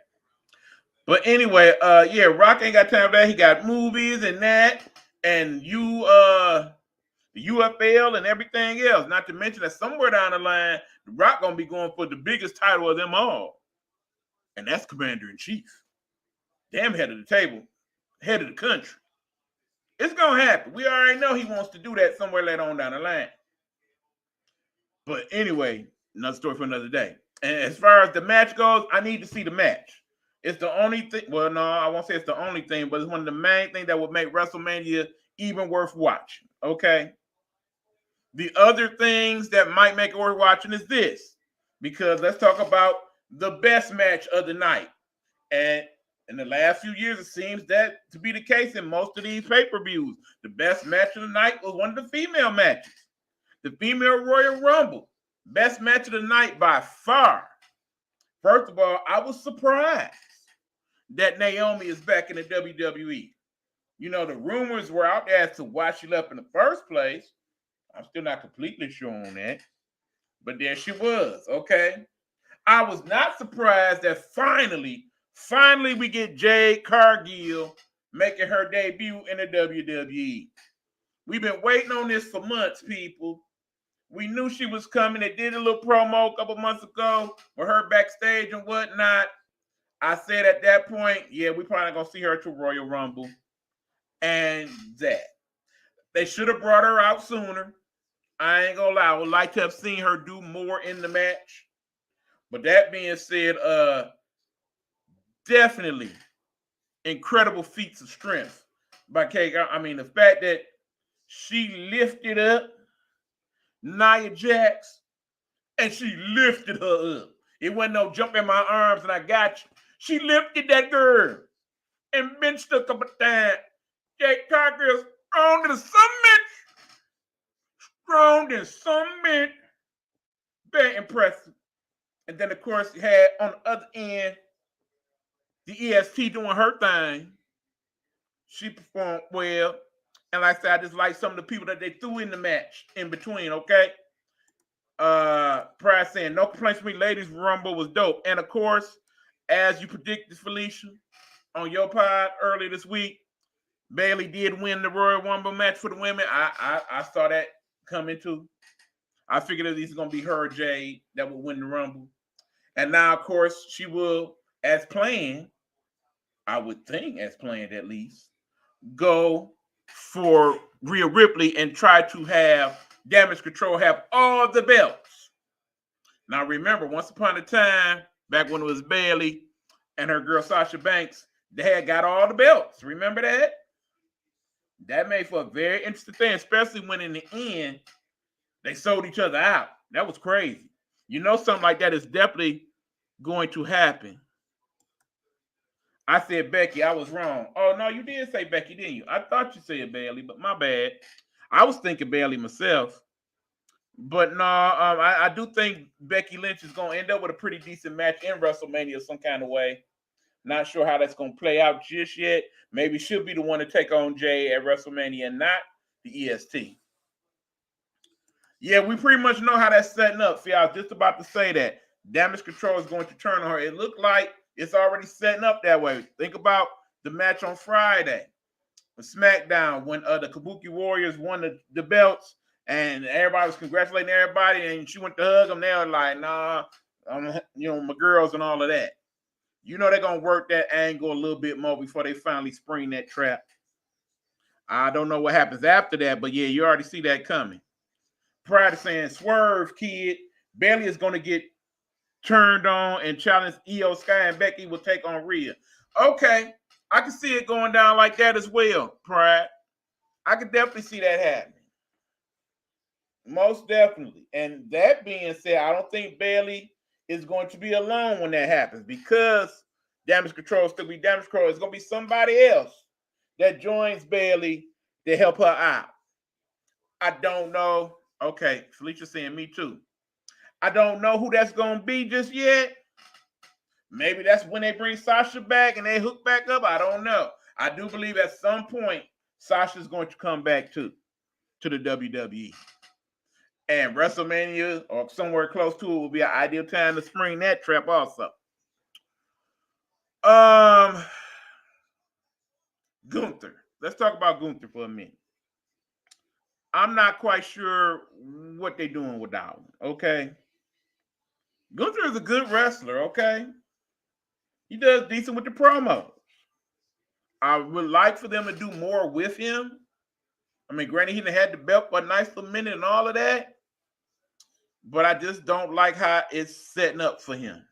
But anyway, yeah, Rock ain't got time for that. He got movies and that, and the UFL and everything else. Not to mention that somewhere down the line, the Rock gonna be going for the biggest title of them all, and that's Commander-in-Chief. Damn head of the table, head of the country. It's gonna happen. We already know he wants to do that somewhere later on down the line. But anyway, another story for another day. And as far as the match goes, I need to see the match. It's the only thing. Well, no, I won't say it's the only thing, but it's one of the main things that would make WrestleMania even worth watching. Okay. The other things that might make it worth watching is this, because let's talk about the best match of the night. And in the last few years, it seems that to be the case in most of these pay-per-views. The best match of the night was one of the female matches. The female Royal Rumble. Best match of the night by far. First of all, I was surprised that Naomi is back in the WWE. You know, the rumors were out there as to why she left in the first place. I'm still not completely sure on that. But there she was, okay? I was not surprised that finally we get Jade Cargill making her debut in the WWE. We've been waiting on this for months, people. We knew she was coming. They did a little promo a couple months ago with her backstage and whatnot. I said at that point, yeah, we probably not going to see her to Royal Rumble. And that. They should have brought her out sooner. I ain't gonna lie. I would like to have seen her do more in the match. But that being said, definitely incredible feats of strength by Kate. I mean, the fact that she lifted up Nia Jax and she lifted her up. It wasn't no jump in my arms and I got you. She lifted that girl and benched her a couple times. Jake Cargill's strong to the summit. Strong and summit. Very impressive. And then, of course, you had on the other end the EST doing her thing. She performed well. And like I said, I just like some of the people that they threw in the match in between, okay? Price saying, no complaints from me, ladies. Rumble was dope. And of course, as you predicted, Felicia, on your pod earlier this week, Bayley did win the Royal Rumble match for the women. I saw that coming too. I figured at least it's going to be her, Jade, that will win the Rumble. And now, of course, she will, as planned, I would think as planned at least, go for Rhea Ripley and try to have Damage Control have all the belts. Now, remember, once upon a time, back when it was Bayley and her girl Sasha Banks, they had got all the belts. Remember that? That made for a very interesting thing, especially when in the end, they sold each other out. That was crazy. You know, something like that is definitely going to happen. I said Becky, I was wrong. Oh, no, you did say Becky, didn't you? I thought you said Bayley, but my bad. I was thinking Bayley myself. But no, I do think Becky Lynch is going to end up with a pretty decent match in WrestleMania some kind of way. Not sure how that's going to play out just yet. Maybe she'll be the one to take on Jay at WrestleMania and not the EST. Yeah, we pretty much know how that's setting up. See, I was just about to say that. Damage Control is going to turn on her. It looked like it's already setting up that way. Think about the match on Friday with SmackDown when the Kabuki Warriors won the belts and everybody was congratulating everybody and she went to hug them. They were like, nah, my girls and all of that. You know they're going to work that angle a little bit more before they finally spring that trap. I don't know what happens after that, but yeah, you already see that coming. Prior to saying, swerve, kid. Bayley is going to get turned on and challenge Io Sky and Becky will take on Rhea. Okay, I can see it going down like that as well, Pride. I can definitely see that happening. Most definitely. And that being said, I don't think Bayley is going to be alone when that happens because Damage Control still be Damage Control. It's going to be somebody else that joins Bayley to help her out. I don't know. Okay, Felicia saying me too. I don't know who that's going to be just yet. Maybe that's when they bring Sasha back and they hook back up. I don't know. I do believe at some point Sasha's going to come back to the WWE. And WrestleMania or somewhere close to it will be an ideal time to spring that trap also. Gunther. Let's talk about Gunther for a minute. I'm not quite sure what they're doing with that one, okay? Gunther is a good wrestler, okay? He does decent with the promos. I would like for them to do more with him. I mean, granted, he done had the belt for a nice little minute and all of that, but I just don't like how it's setting up for him.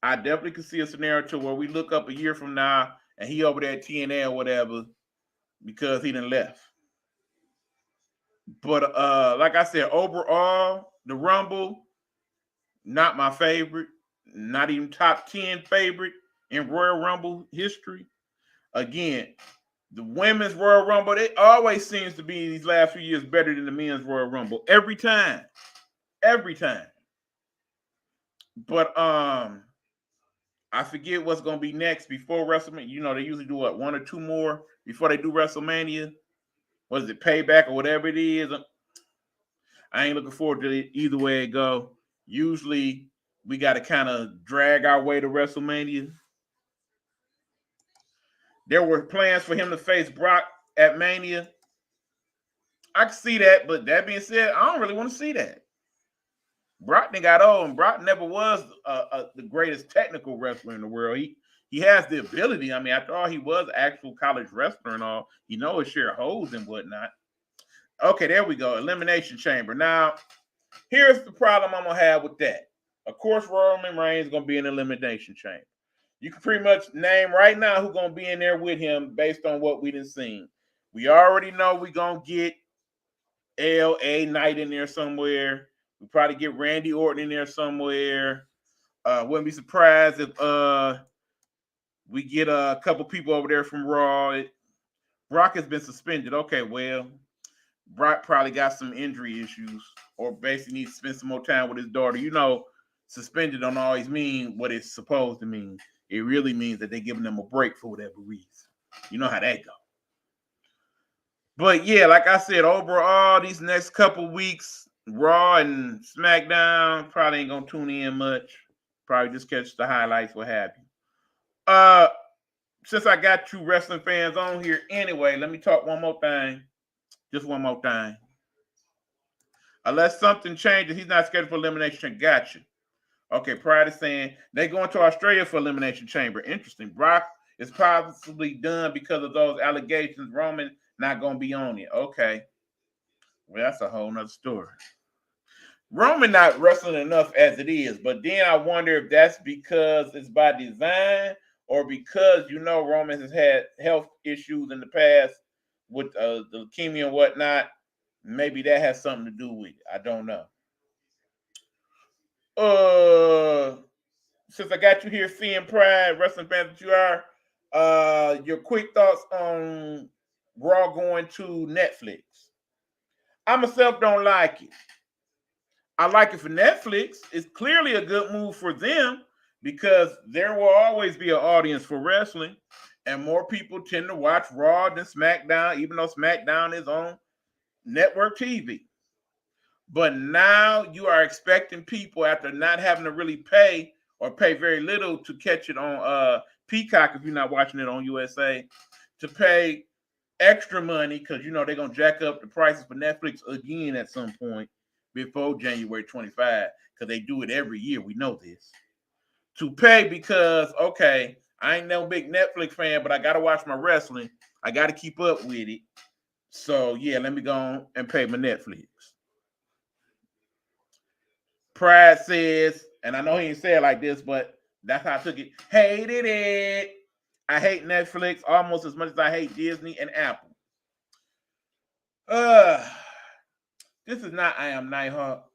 I definitely could see a scenario to where we look up a year from now and he over there at TNA or whatever because he done left. But like I said, overall, the Rumble, not my favorite, not even top 10 favorite in Royal Rumble history. Again, the women's Royal Rumble, it always seems to be these last few years better than the men's Royal Rumble. Every time. Every time. But I forget what's going to be next before WrestleMania. You know, they usually do what, one or two more before they do WrestleMania. What is it, Payback or whatever it is? I ain't looking forward to it either way it go. Usually we got to kind of drag our way to WrestleMania. There were plans for him to face Brock at Mania. I can see that, but that being said, I don't really want to see that. Brock got old, and Brock never was the greatest technical wrestler in the world. He has the ability. I mean, after all, he was an actual college wrestler and all. He knows his share of holes and whatnot. Okay, there we go. Elimination Chamber. Now, here's the problem I'm going to have with that. Of course, Roman Reigns is going to be in the Elimination Chamber. You can pretty much name right now who's going to be in there with him based on what we done seen. We already know we're going to get LA Knight in there somewhere. We probably get Randy Orton in there somewhere. Wouldn't be surprised if we get a couple people over there from Raw. Brock has been suspended. Okay, well, Brock probably got some injury issues or basically needs to spend some more time with his daughter. You know, suspended don't always mean what it's supposed to mean. It really means that they're giving them a break for whatever reason. You know how that goes. But yeah, like I said, overall, these next couple weeks, Raw and SmackDown probably ain't gonna tune in much. Probably just catch the highlights, what have you. Since I got you wrestling fans on here anyway, let me talk one more thing. Just one more thing. Unless something changes, he's not scheduled for Elimination. Gotcha. Okay, Pride is saying they're going to Australia for Elimination Chamber. Interesting. Brock is possibly done because of those allegations. Roman not going to be on it. Okay. Well, that's a whole nother story. Roman not wrestling enough as it is, but then I wonder if that's because it's by design or because, you know, Roman has had health issues in the past with the leukemia and whatnot. Maybe that has something to do with it. I don't know. Since I got you here, seeing Pride, wrestling fans that you are, your quick thoughts on Raw going to Netflix. I myself don't like it. I like it for Netflix. It's clearly a good move for them because there will always be an audience for wrestling, and more people tend to watch Raw than SmackDown, even though SmackDown is on network TV. But now you are expecting people, after not having to really pay or pay very little to catch it on Peacock, if you're not watching it on USA, to pay extra money because, you know, they're going to jack up the prices for Netflix again at some point before January 25, because they do it every year. We know this. To pay because, okay, I ain't no big Netflix fan, but I got to watch my wrestling. I got to keep up with it. So, yeah, let me go on and pay my Netflix. Pride says, and I know he didn't say it like this, but that's how I took it. Hated it. I hate Netflix almost as much as I hate Disney and Apple. This is not I Am Nighthawk.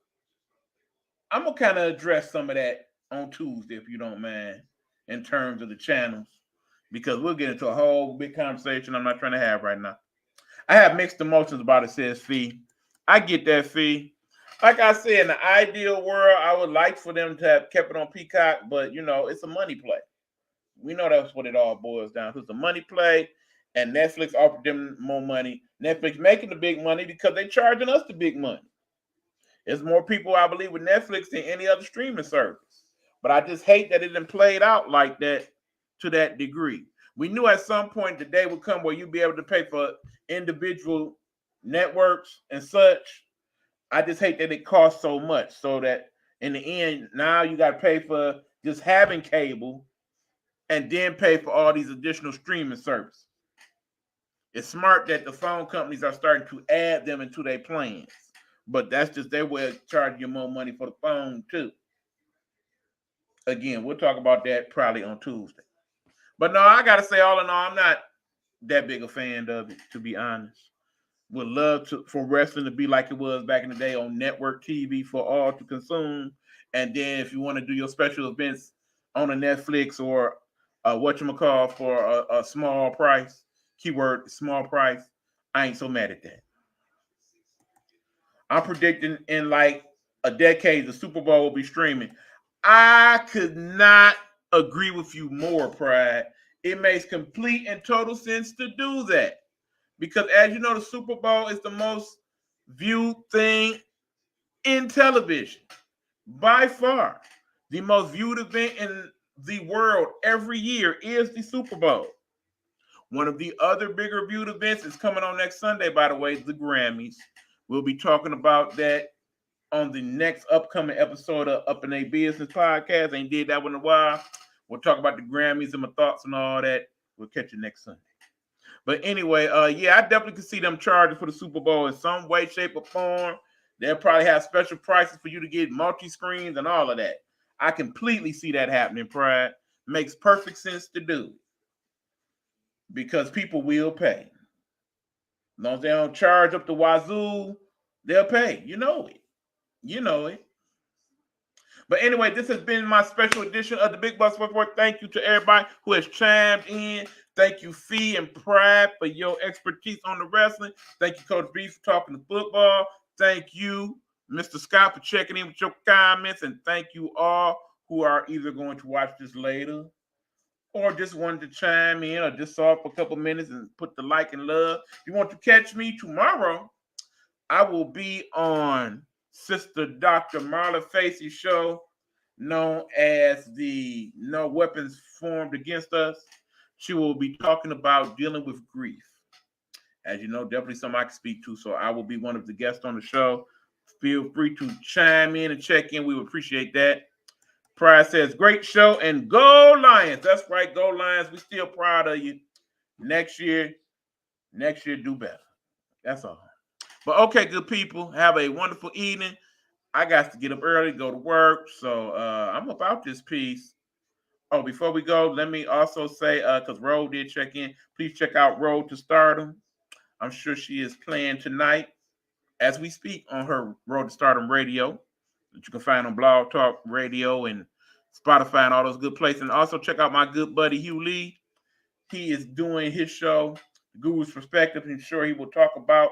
I'm going to kind of address some of that on Tuesday, if you don't mind, in terms of the channels, because we'll get into a whole big conversation I'm not trying to have right now. I have mixed emotions about it, says Fee. I get that, Fee. Like I said, in the ideal world, I would like for them to have kept it on Peacock, but, you know, it's a money play. We know that's what it all boils down to. It's a money play, and Netflix offered them more money. Netflix making the big money because they're charging us the big money. There's more people, I believe, with Netflix than any other streaming service. But I just hate that it didn't play out like that to that degree. We knew at some point the day would come where you'd be able to pay for individual networks and such. I just hate that it costs so much, so that in the end, now you got to pay for just having cable and then pay for all these additional streaming services. It's smart that the phone companies are starting to add them into their plans, but that's just their way of charging you more money for the phone too. Again, we'll talk about that probably on Tuesday. But no, I got to say, all in all, I'm not that big a fan of it, to be honest. Would love for wrestling to be like it was back in the day on network TV for all to consume. And then if you want to do your special events on a Netflix or whatchamacall for a small price, keyword small price, I ain't so mad at that. I'm predicting in like a decade the Super Bowl will be streaming. I could not agree with you more, Pride. It makes complete and total sense to do that. Because as you know, the Super Bowl is the most viewed thing in television. By far, the most viewed event in the world every year is the Super Bowl. One of the other bigger viewed events is coming on next Sunday, by the way, the Grammys. We'll be talking about that on the next upcoming episode of Up in a Business podcast. Ain't did that one in a while. We'll talk about the Grammys and my thoughts and all that. We'll catch you next Sunday. But anyway, yeah, I definitely can see them charging for the Super Bowl in some way, shape, or form. They'll probably have special prices for you to get multi-screens and all of that. I completely see that happening, Pride. Makes perfect sense to do. Because people will pay. As long as they don't charge up the wazoo, they'll pay. You know it. You know it. But anyway, this has been my special edition of the Big Bucks Report. Thank you to everybody who has chimed in. Thank you, Fee and Pride, for your expertise on the wrestling. Thank you, Coach B, for talking the football. Thank you, Mr. Scott, for checking in with your comments. And thank you all who are either going to watch this later or just wanted to chime in or just saw it for a couple minutes and put the like and love. If you want to catch me tomorrow, I will be on Sister Dr. Marla Facey's show, known as the No Weapons Formed Against Us. She will be talking about dealing with grief. As you know, definitely something I can speak to, so I will be one of the guests on the show. Feel free to chime in and check in. We would appreciate that. Pride says, great show, and go Lions. That's right, go Lions. We still proud of you. Next year, do better. That's all. But okay, good people, have a wonderful evening. I got to get up early, go to work, so I'm about this piece. Oh, before we go, let me also say, because Road did check in, please check out Road to Stardom. I'm sure she is playing tonight as we speak on her Road to Stardom radio that you can find on Blog Talk Radio and Spotify and all those good places. And also check out my good buddy Hugh Lee. He is doing his show, Guru's Perspective, and I'm sure he will talk about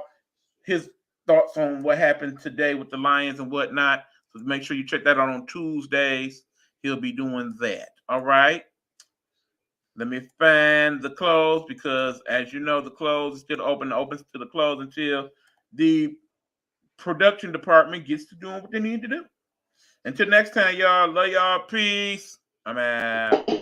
his thoughts on what happened today with the Lions and whatnot. So make sure you check that out on Tuesdays. He'll be doing that. All right. Let me find the close because, as you know, the close is still open. It opens to the close until the production department gets to doing what they need to do. Until next time, y'all. Love y'all. Peace. I'm out.